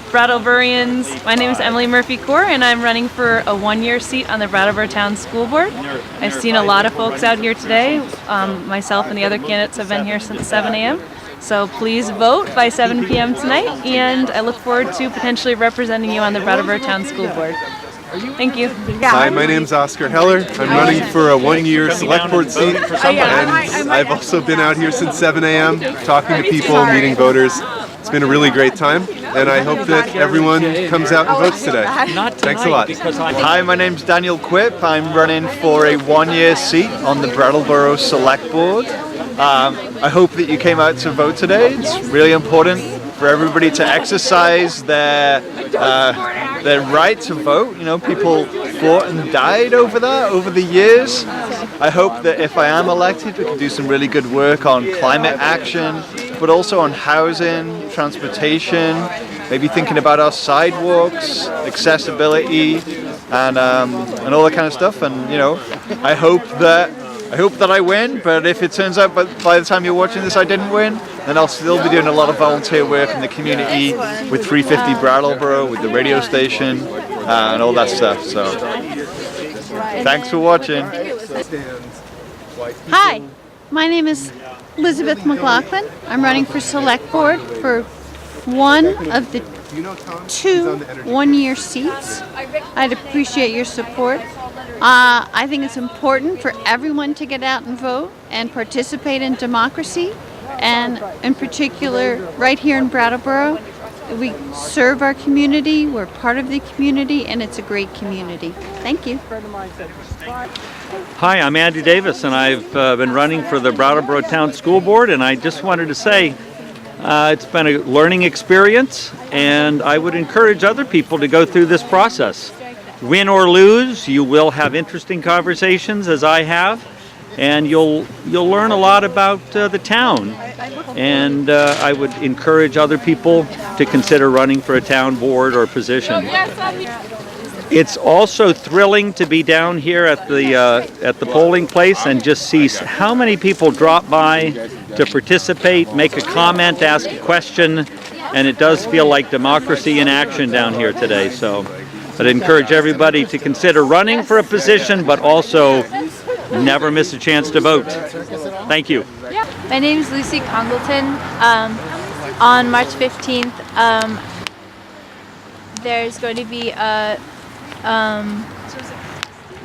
Brattleborians. My name is Emily Murphy-Core and I'm running for a one-year seat on the Brattleboro Town School Board. I've seen a lot of folks out here today. Myself and the other candidates have been here since 7 a.m. So please vote by 7 p.m. tonight, and I look forward to potentially representing you on the Brattleboro Town School Board. Thank you. Hi, my name's Oscar Heller. I'm running for a one-year select board seat, and I've also been out here since 7 a.m. talking to people, meeting voters. It's been a really great time, and I hope that everyone comes out and votes today. Thanks a lot. Hi, my name's Daniel Quip. I'm running for a one-year seat on the Brattleboro Select Board. I hope that you came out to vote today. It's really important for everybody to exercise their right to vote. You know, people fought and died over that over the years. I hope that if I am elected, we can do some really good work on climate action, but also on housing, transportation, maybe thinking about our sidewalks, accessibility, and all that kind of stuff. And you know, I hope that I win, but if it turns out by the time you're watching this I didn't win, then I'll still be doing a lot of volunteer work in the community with 350 Brattleboro, with the radio station, and all that stuff. So, thanks for watching. Hi, my name is Elizabeth McLaughlin. I'm running for Select Board for one of the two one-year seats. I'd appreciate your support. I think it's important for everyone to get out and vote and participate in democracy, and in particular right here in Brattleboro, we serve our community, we're part of the community, and it's a great community. Thank you. Hi, I'm Andrew Davis, and I've been running for the Brattleboro Town School Board, and I just wanted to say it's been a learning experience, and I would encourage other people to go through this process. Win or lose, you will have interesting conversations, as I have, and you'll learn a lot about the town. And I would encourage other people to consider running for a town board or position. It's also thrilling to be down here at the polling place and just see how many people drop by to participate, make a comment, ask a question, and it does feel like democracy in action down here today. So I'd encourage everybody to consider running for a position, but also never miss a chance to vote. Thank you. My name is Lucy Congleton. On March 15th, there's going to be a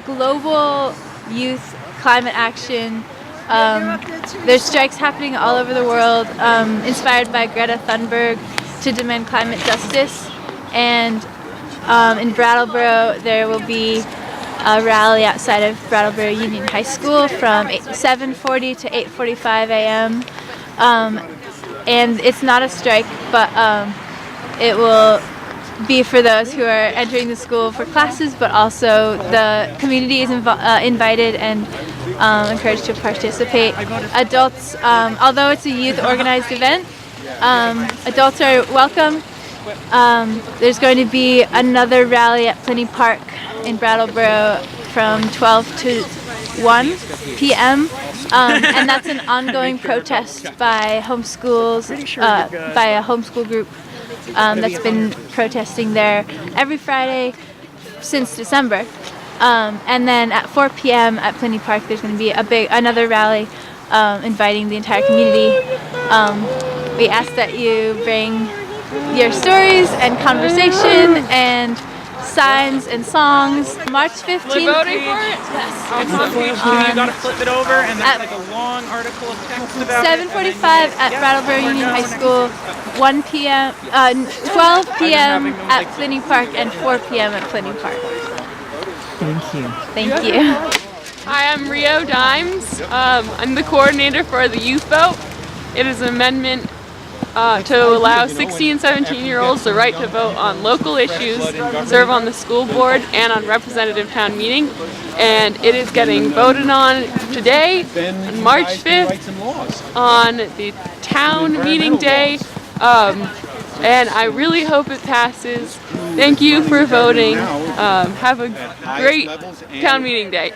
global youth climate action. There's strikes happening all over the world, inspired by Greta Thunberg, to demand climate justice. And in Brattleboro, there will be a rally outside of Brattleboro Union High School from 7:40 to 8:45 a.m. And it's not a strike, but it will be for those who are entering the school for classes, but also the community is invited and encouraged to participate. Adults, although it's a youth organized event, adults are welcome. There's going to be another rally at Plenty Park in Brattleboro from 12 to 1 p.m. And that's an ongoing protest by homeschools, by a homeschool group that's been protesting there every Friday since December. And then at 4 p.m. at Plenty Park, there's going to be another rally inviting the entire community. We ask that you bring your stories and conversation and signs and songs. March 15th. Voting for it? Yes. It's on page 2. You gotta flip it over, and there's like a long article of text about 7:45 at Brattleboro Union High School, 1 p.m., 12 p.m. at Plenty Park, and 4 p.m. at Plenty Park. Thank you. Thank you. Hi, I'm Rio Dimes. I'm the coordinator for the Youth Vote. It is an amendment to allow 16 and 17-year-olds the right to vote on local issues, serve on the school board, and on representative town meeting. And it is getting voted on today, on March 5th, on the town meeting day. And I really hope it passes. Thank you for voting. Have a great town meeting day.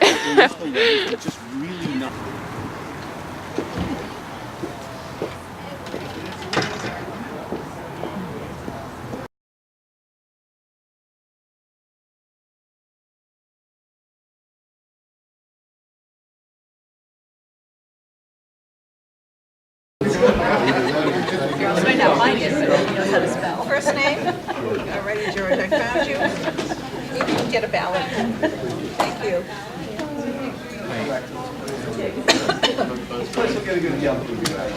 Find out mine is, so he knows how to spell. First name? All righty, George, I found you. You can get a ballot. Thank you. Of course, we'll get a good yell from you right?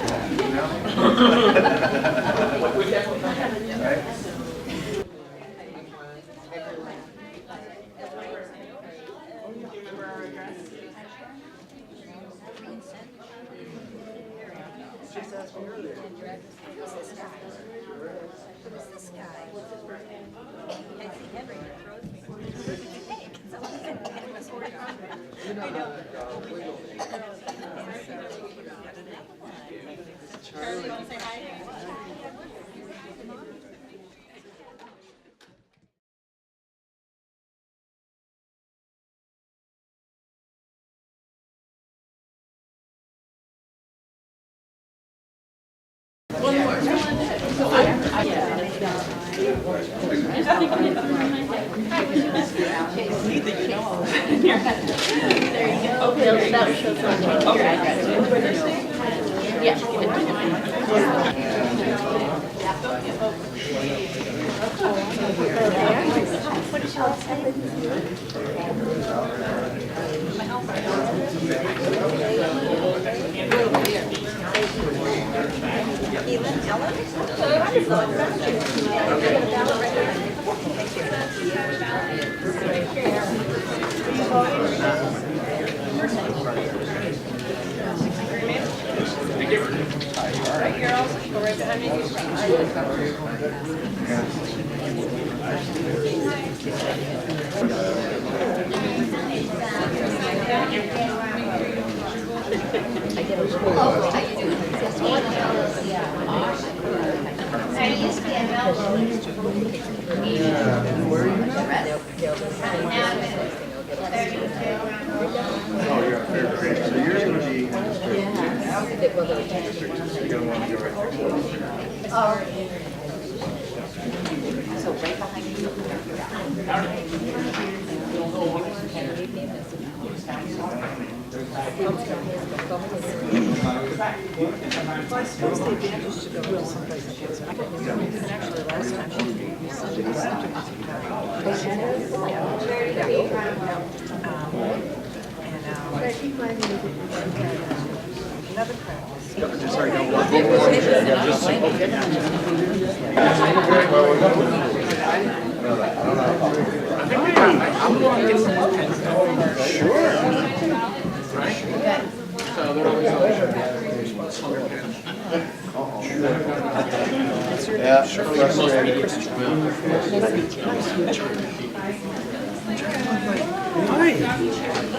Hi,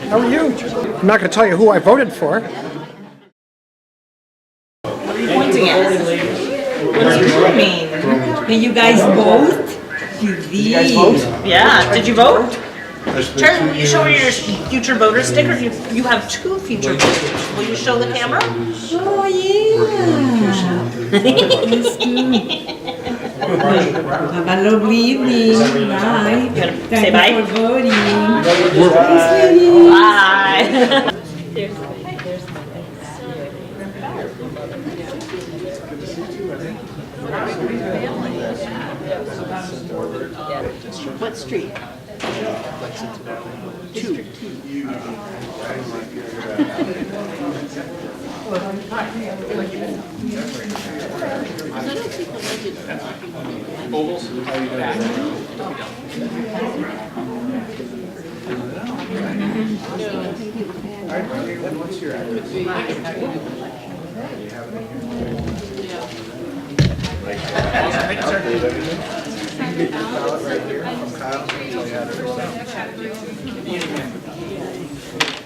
how are you? I'm not going to tell you who I voted for. What are you pointing at? What does it mean? Can you guys vote? You guys vote? Yeah. Did you vote? Charlie, will you show her your future voter sticker? You have 2 future voters. Will you show the camera? Oh, yeah. Have a lovely evening. Bye. Say bye. Thank you for voting. Bye. What street? 2. Ovals? What's your address?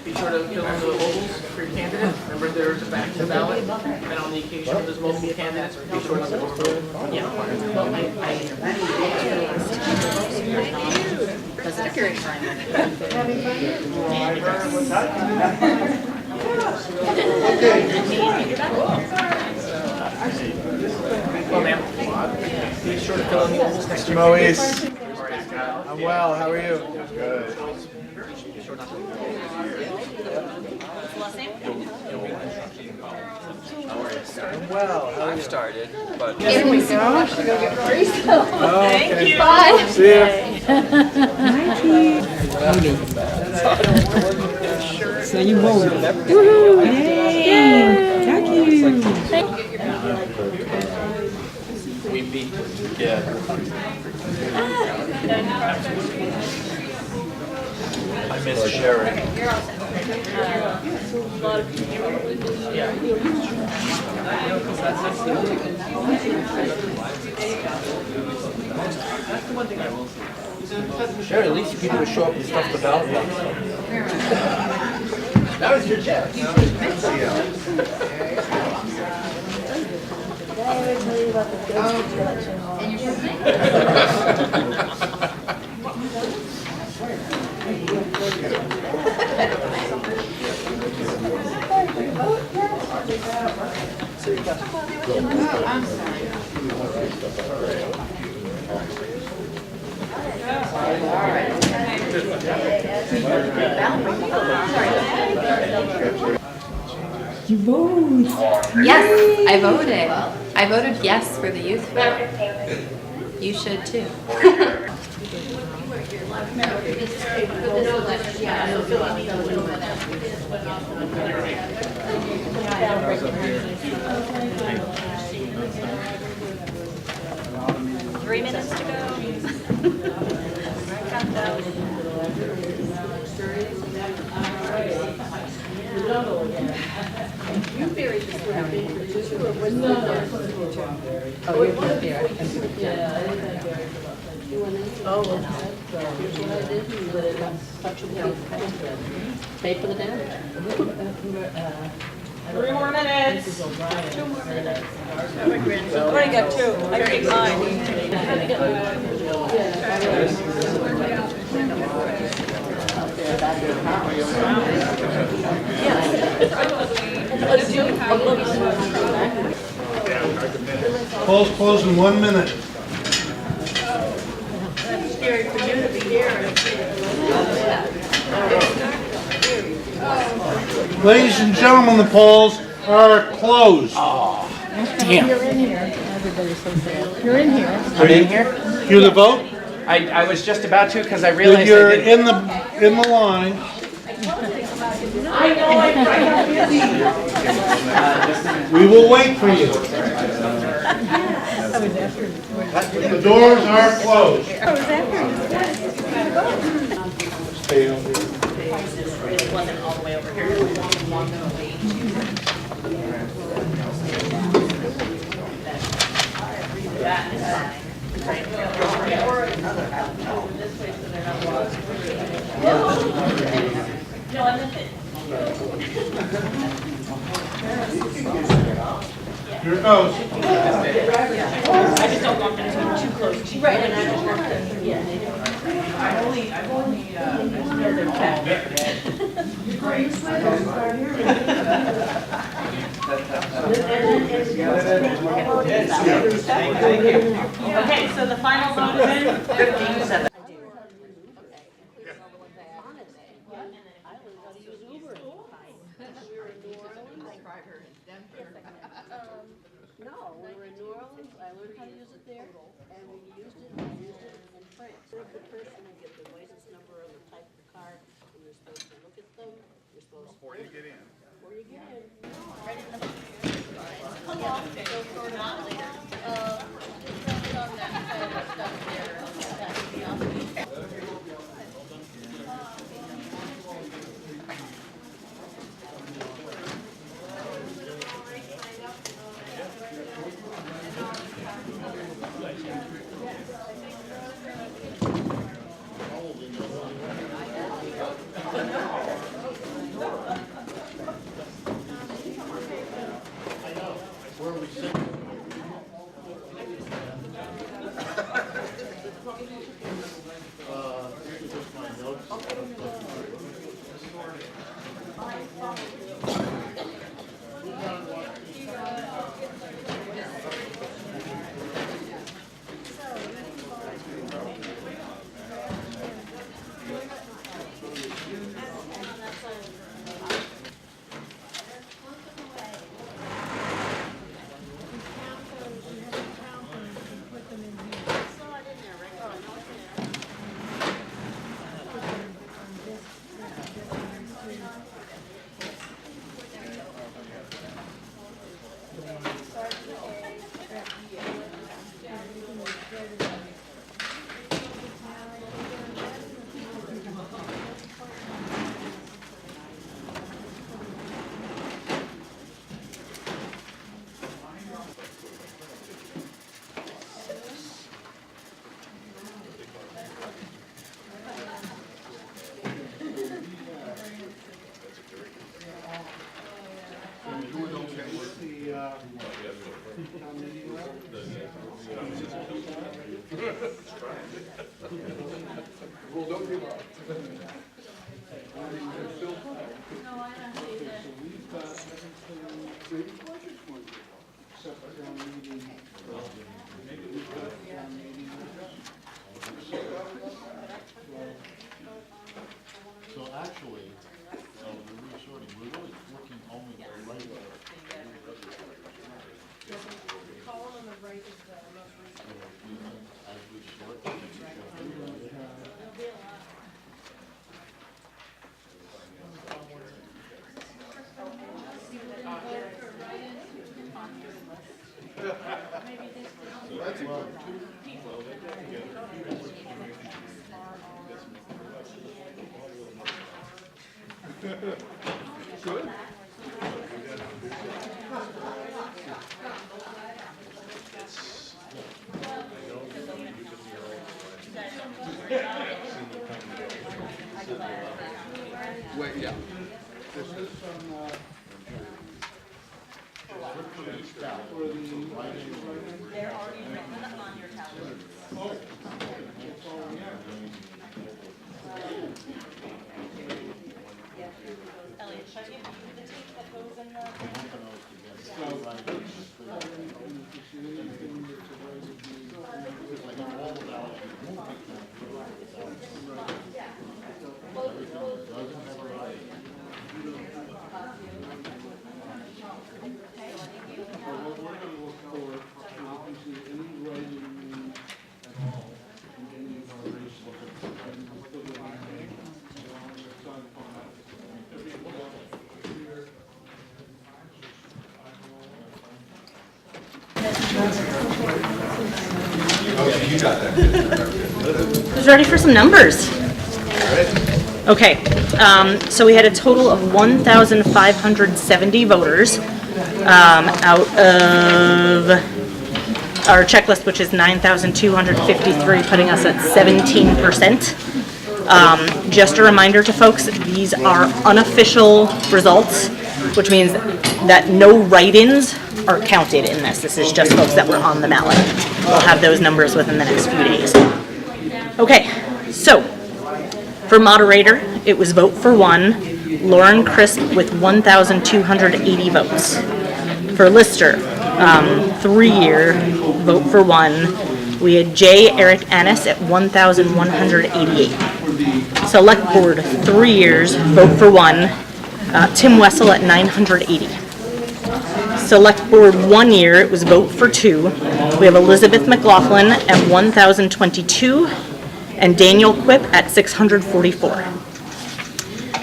Be sure to fill in the ovals for your candidate. Remember, there's a back to the ballot, and on the occasion there's multiple candidates, be sure to fill in the yeah. Well, well, ma'am. Be sure to fill in the ovals next to your Moise. I'm well, how are you? Good. What's the last name? well. I've started, but Here we go. I should go get free stuff. Thank you. Bye. See ya. So you voted. Woohoo! Yay! Thank you. We beat together. I miss Sherry. Sherry, at least you people would show up and stuff the ballot box. That was your check. Did I ever tell you about the ghost election? You voted. Yes, I voted. I voted yes for the youth vote. You should too. Three minutes to go. Countdown. You buried the slab in here too, or was No. Oh, you did there. Yeah, I didn't bury it. Oh, here's what I did, you let it touch it down. Pay for the damage. 3 more minutes. 2 more minutes. I've already got 2. I take mine. Polls close in 1 minute. That's scary for you to be here. Ladies and gentlemen, the polls are closed. Damn. You're in here. Everybody's so sad. You're in here. I'm in here? You the vote? I was just about to because I realized You're I didn't. in the line. We will wait for you. The doors are closed. Stay over here. It wasn't all the way over here. Here it goes. I just don't want them to be too close to you. Right, and I just want them to, yeah. I've only, Okay, so the final vote is in 15-7. No, we were in New Orleans, I learned how to use it there, and we used it in France. Serve the person and get the license number or the type of the card, and you're supposed to look at them, you're supposed to. Before you get in. Before you get in. Where are we sitting? the town meeting rep? Well, don't give up. So actually, we're really working only the right way. The column on the right is the most recent. As we sort. Good. Wait, yeah. This is They're already written on your calendar. Elliot, should I give you the tape that goes in Okay, you got that. Who's ready for some numbers? Okay, so we had a total of 1,570 voters out of our checklist, which is 9,253, putting us at 17%. Just a reminder to folks, these are unofficial results, which means that no write-ins are counted in this. This is just folks that were on the ballot. We'll have those numbers within the next few days. Okay, so for moderator, it was vote for one, Lauren Crisp with 1,280 votes. For lister, 3-year, vote for one, we had J. Eric Annis at 1,188. Select board, 3 years, vote for one, Tim Wessel at 980. Select board 1 year, it was vote for two. We have Elizabeth McLaughlin at 1,022 and Daniel Quip at 644.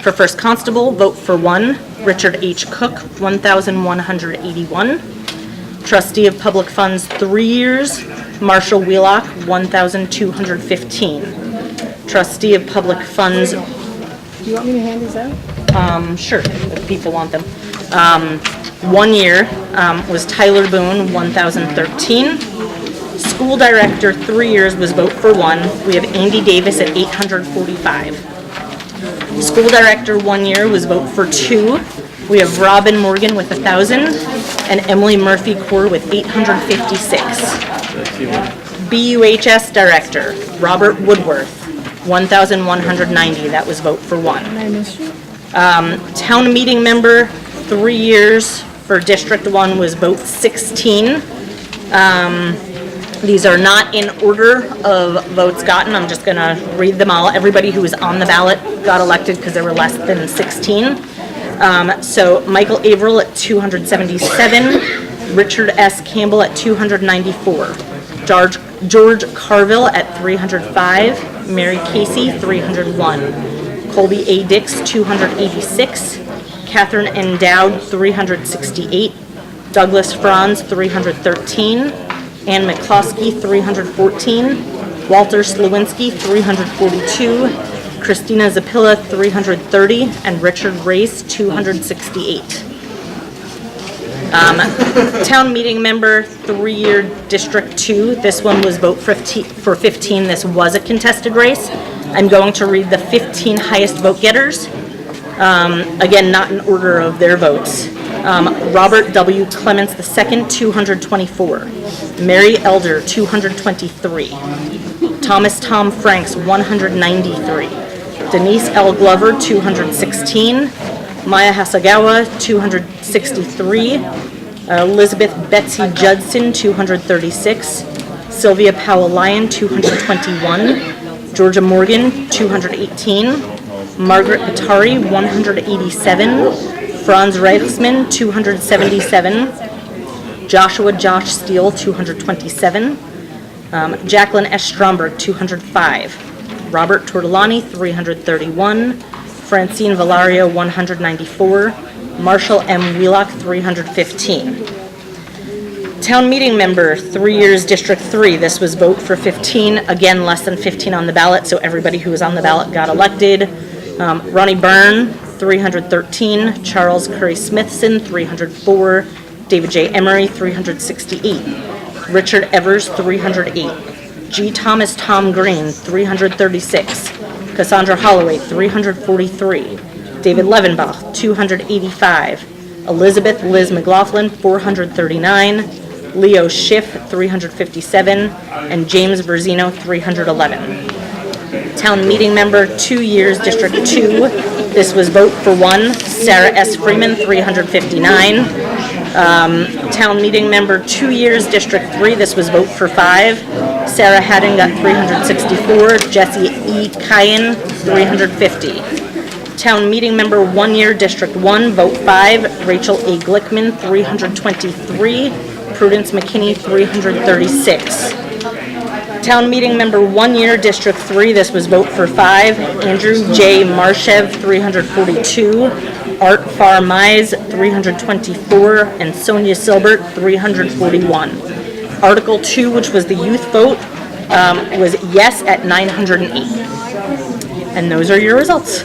For first constable, vote for one, Richard H. Cook, 1,181. Trustee of public funds, 3 years, Marshall Wheelock, 1,215. Trustee of public funds. Do you want me to hand these out? Sure, if people want them. 1 year was Tyler Boone, 1,013. School director, 3 years, was vote for one. We have Andy Davis at 845. School director 1 year was vote for two. We have Robin Morgan with 1,000 and Emily Murphy Core with 856. BUHS director, Robert Woodworth, 1,190. That was vote for one. Town meeting member, 3 years for District 1 was vote 16. These are not in order of votes gotten. I'm just going to read them all. Everybody who was on the ballot got elected because there were less than 16. So Michael Averill at 277, Richard S. Campbell at 294, George Carville at 305, Mary Casey 301, Colby A. Dix 286, Catherine N. Dowd 368, Douglas Franz 313, Ann McCloskey 314, Walter Slawinski 342, Christina Zapilla 330, and Richard Race 268. Town meeting member, 3-year District 2. This one was vote for 15. This was a contested race. I'm going to read the 15 highest vote getters. Again, not in order of their votes. Robert W. Clements II, 224. Mary Elder, 223. Thomas Tom Franks, 193. Denise L. Glover, 216. Maya Hasagawa, 263. Elizabeth Betsy Judson, 236. Sylvia Powell-Lyon, 221. Georgia Morgan, 218. Margaret Batari, 187. Franz Reichsman, 277. Joshua Josh Steele, 227. Jacqueline S. Stromberg, 205. Robert Tortolani, 331. Francine Valario, 194. Marshall M. Wheelock, 315. Town meeting member, 3 years, District 3. This was vote for 15. Again, less than 15 on the ballot, so everybody who was on the ballot got elected. Ronnie Byrne, 313. Charles Curry Smithson, 304. David J. Emery, 368. Richard Evers, 308. G. Thomas Tom Green, 336. Cassandra Holloway, 343. David Levenbach, 285. Elizabeth Liz McLaughlin, 439. Leo Schiff, 357. And James Verzino, 311. Town meeting member, 2 years, District 2. This was vote for 1. Sarah S. Freeman, 359. Town meeting member, 2 years, District 3. This was vote for 5. Sarah Haddon got 364. Jesse E. Kyan, 350. Town meeting member, 1 year, District 1, vote 5. Rachel A. Glickman, 323. Prudence McKinney, 336. Town meeting member, 1 year, District 3, this was vote for 5. Andrew J. Marshev, 342. Art Farmize, 324. And Sonia Silbert, 341. Article 2, which was the youth vote, was yes at 908. And those are your results.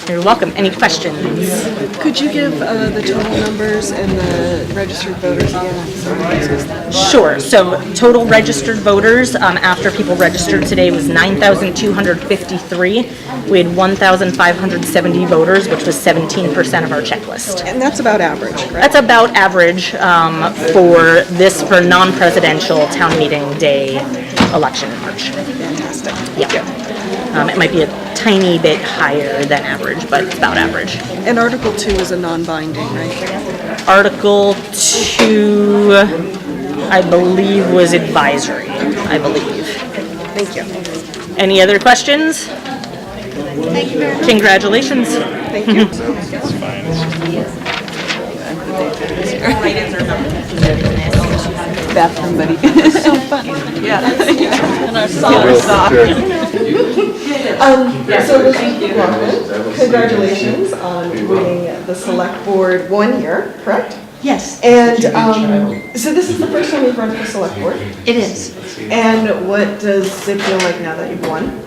You're welcome. Any questions? Could you give the total numbers and the registered voters again? Sure. So total registered voters after people registered today was 9,253. We had 1,570 voters, which was 17% of our checklist. And that's about average, correct? That's about average for non-presidential town meeting day election in March. Fantastic. Yeah. It might be a tiny bit higher than average, but it's about average. And Article 2 is a non-binding, right? Article 2, I believe, was advisory, I believe. Thank you. Any other questions? Thank you very much. Congratulations. Thank you. Bathroom buddy. So fun. Yeah. And our soccer sock. So congratulations on winning the select board 1 year, correct? Yes. And so this is the first time you've run for select board? It is. And what does it feel like now that you've won?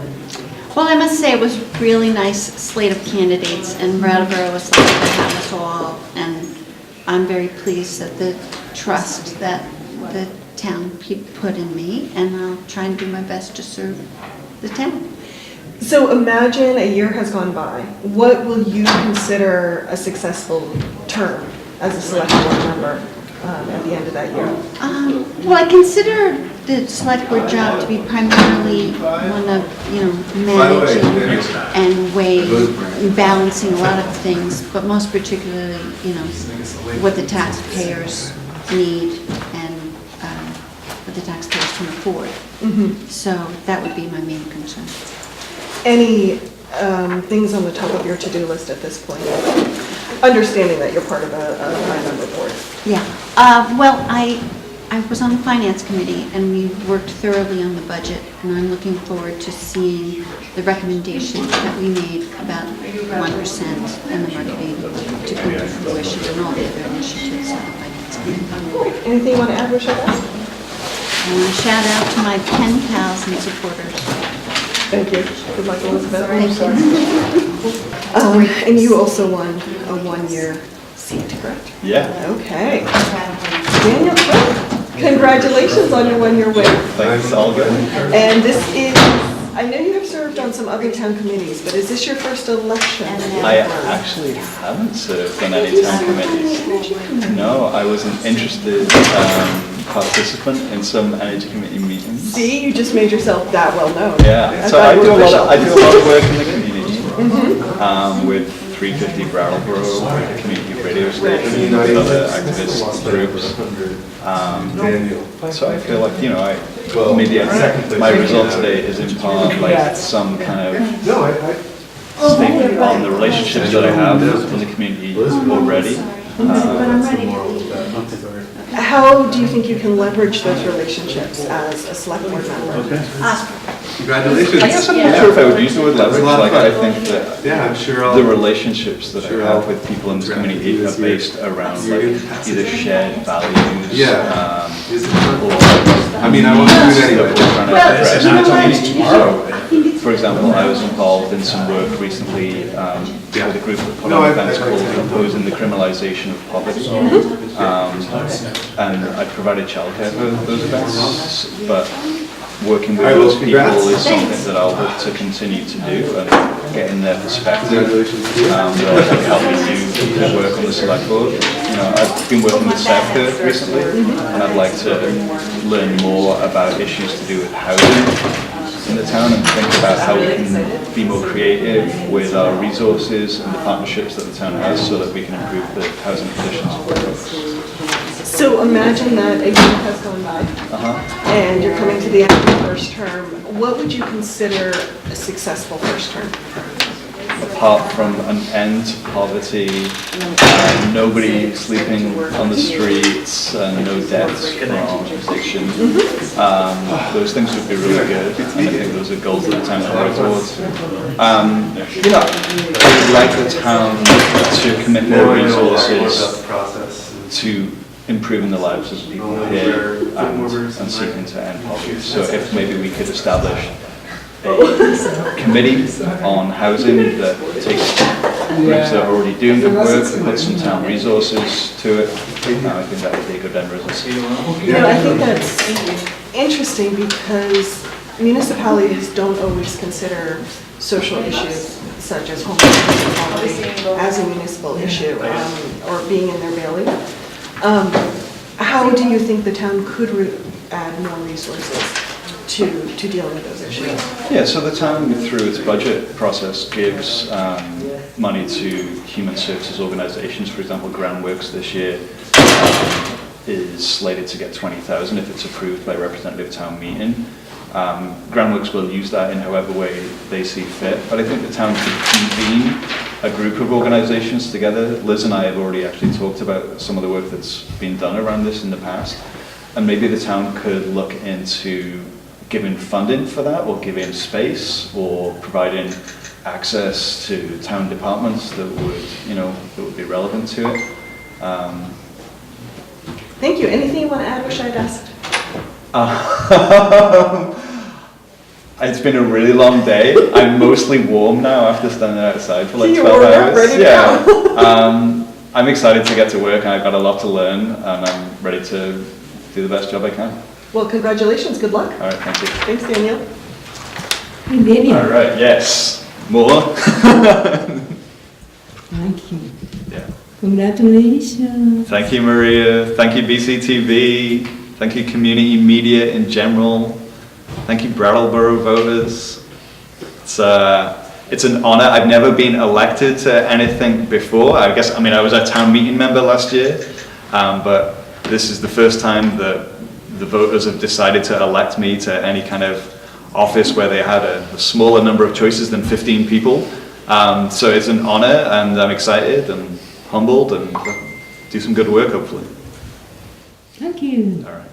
Well, I must say it was a really nice slate of candidates, and Brattleboro was lucky to have us all, and I'm very pleased at the trust that the town put in me, and I'll try and do my best to serve the town. So imagine a year has gone by. What will you consider a successful term as a select board member at the end of that year? Well, I consider the select board job to be primarily one of, managing and weighing, balancing a lot of things, but most particularly, what the taxpayers need and what the taxpayers can afford. Mm-hmm. So that would be my main concern. Any things on the top of your to-do list at this point? Understanding that you're part of a 5-member board. Yeah. Well, I was on the finance committee and we worked thoroughly on the budget, and I'm looking forward to seeing the recommendations that we made about 1% and the marketing to come to fruition and all the other initiatives of the finance committee. Anything you want to add, Rochelle? I want to shout out to my pen pals and supporters. Thank you. Good luck, Elizabeth. Thank you. And you also won a 1-year seat, correct? Yeah. Okay. Daniel Quinn, congratulations on your 1-year win. Thanks, all good. And this is I know you have served on some other town committees, but is this your first election? I actually haven't served on any town committees. No, I was an interested participant in some energy committee meetings. See, you just made yourself that well known. Yeah, so I do a lot of work in the community with 350 Brattleboro, the community radio station, with other activist groups. So I feel like, you know, my result today is in part like some kind of statement on the relationships that I have in the community already. How do you think you can leverage those relationships as a select board member? Congratulations. I guess I'm not sure if I would use the word leverage. Like, I think that the relationships that I have with people in this community are based around like either shared values, or I mean, I won't do it anyway. So, for example, I was involved in some work recently with a group that put on events called Opposing the Criminalization of Poverty. And I provided childcare for those events, but working with those people is something that I'll hope to continue to do and getting their perspective. They'll help me do the work on the select board. You know, I've been working with Sevka recently, and I'd like to learn more about issues to do with housing in the town and think about how we can be more creative with our resources and the partnerships that the town has so that we can improve the housing conditions for folks. So imagine that a year has gone by and you're coming to the end of your first term. What would you consider a successful first term? Apart from an end to poverty, nobody sleeping on the streets, and no deaths from addiction, those things would be really good. And I think those are goals that the town can work towards. You know, I would like the town to commit more resources to improving the lives of people here and seeking to end poverty. So if maybe we could establish a committee on housing that takes groups that are already doing good work and puts some town resources to it, I think that would be a good end result. You know, I think that's interesting because municipalities don't always consider social issues such as homelessness and poverty as a municipal issue or being in their bailiwick. How do you think the town could add more resources to dealing with those issues? Yeah, so the town, through its budget process, gives money to human services organisations. For example, Groundworks this year is slated to get 20,000 if it's approved by representative town meeting. Groundworks will use that in however way they see fit, but I think the town could convene a group of organisations together. Liz and I have already actually talked about some of the work that's been done around this in the past, and maybe the town could look into giving funding for that, or giving space, or providing access to town departments that would, you know, that would be relevant to it. Thank you. Anything you want to add, wish I'd asked? It's been a really long day. I'm mostly warm now after standing outside for like 12 hours. Ready yeah. I'm excited to get to work, and I've got a lot to learn, and I'm ready to do the best job I can. Well, congratulations. Good luck. All right, thank you. Thanks, Daniel. All right, yes. More? Thank you. Yeah. Congratulations. Thank you, Maria. Thank you, BCTV. Thank you, community media in general. Thank you, Brattleboro voters. It's an honor. I've never been elected to anything before. I was a town meeting member last year, but this is the first time that the voters have decided to elect me to any kind of office where they had a smaller number of choices than 15 people. So it's an honor, and I'm excited and humbled, and do some good work, hopefully. Thank you. All right.